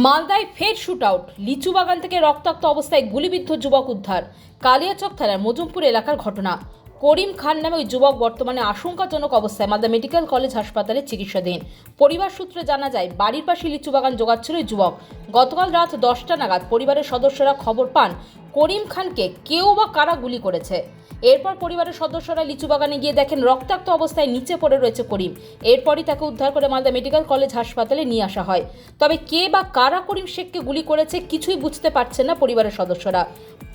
মালদায় ফের shoot out, লিচু বাগান থেকে রক্তাক্ত অবস্থায় গুলিবিদ্ধ যুবক উদ্ধার। কালিয়াচক থানার মজুমপুর এলাকার ঘটনা। করিম খান নামে ওই যুবক বর্তমানে আশঙ্কাজনক অবস্থায় মালদা মেডিকেল কলেজ হাসপাতালে চিকিৎসাধীন। পরিবার সূত্রে জানা যায়, বাড়ির পাশে লিচু বাগান জোগাচ্ছিল এই যুবক। গতকাল রাত 10টা নাগাদ পরিবারের সদস্যরা খবর পান করিম খানকে কেউ বা কারা গুলি করেছে। এরপর পরিবারের সদস্যরা লিচু বাগানে গিয়ে দেখেন রক্তাক্ত অবস্থায় নিচে পড়ে রয়েছে করিম। এরপরই তাকে উদ্ধার করে মালদা মেডিকেল কলেজ হাসপাতালে নিয়ে আসা হয়। তবে কে বা কারা করিম শেখকে গুলি করেছে কিছুই বুঝতে পারছেন না পরিবারের সদস্যরা।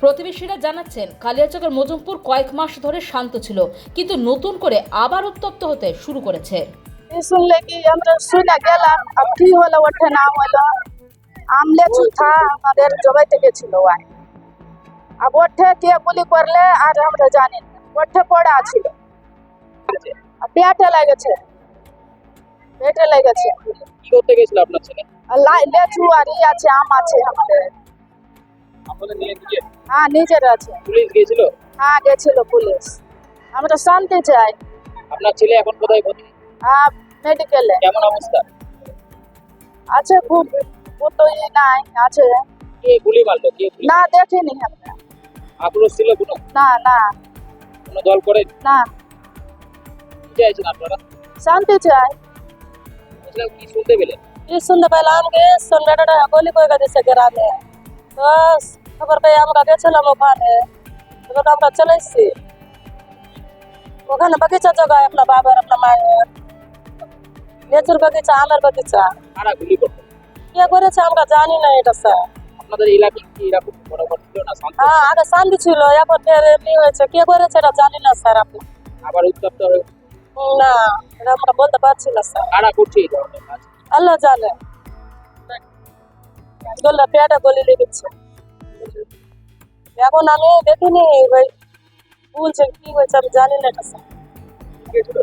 প্রতিবেশীরা জানাচ্ছেন, কালিয়াচকের মজুমপুর কয়েক মাস ধরে শান্ত ছিল, কিন্তু নতুন করে আবার উত্তপ্ত হতে শুরু করেছে। শুনলে কি আমরা শুনে গেলাম, কি হলো ওঠে না হলো, আমলে চুথা আমাদের জবাইতে গেছিল ওয়াই। अब ওঠে কে গুলি করলে আর আমরা জানি না, ওঠে পড়া ছিল, পেটে লেগেছে, পেটে লেগেছে। কি করতে গেছিল আপনার ছেলে? লেচু আর ই আছে, আম আছে আমাদের। আপনাদের নিয়ে গিয়ে হ্যাঁ নিজের আছে। পুলিশ গিয়েছিল? হ্যাঁ গেছিল পুলিশ। আমরা শান্তি চাই। আপনার ছেলে এখন কোথায় ভর্তি? হ্যাঁ মেডিকেলে কেমন অবস্থা? আছে, খুব তো ই নাই আছে। কে গুলি মারলো? কে গুলি? না দেখিনি আমরা। আক্রোশ ছিল কোনো? না না কোনো দল করে? না, কি চাইছেন আপনারা? শান্তি চাই। বলছিলাম, কি শুনতে পেলেন? শুনতে পেলাম যে সন্ধ্যাটা গলি করে দিচ্ছে গ্রামে, তো খবর পেয়ে আমরা গেছিলাম ওখানে। এবার আমরা চলে এসেছি ওখানে, বাগিচা জগায় আপনার বাবার আপনার মায়ের, লেচুর বাগিচা, আমের বাগিচা। কারা গুলি করলো? কে করেছে আমরা জানি না এটা স্যার। আপনাদের এলাকায় কি এরকম বরাবর ছিল না শান্ত? হ্যাঁ আগে শান্তি ছিল, এখন ফের এমনি হয়েছে। কে করেছে এটা জানি না স্যার। আপনি আবার উত্তপ্ত হয়ে? না, এটা আমরা বলতে পারছি না স্যার। কারা করছে এই ধরনের কাজ? আল্লাহ জানে। বললো পেটে গলি লেগেছে। এখন আমি দেখিনি ভাই, বলছে কি হয়েছে আমি জানি না এটা স্যার। গিয়েছিল?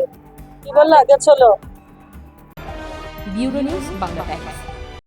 কি বললা গেছিল। Bureau news, Bangla Times.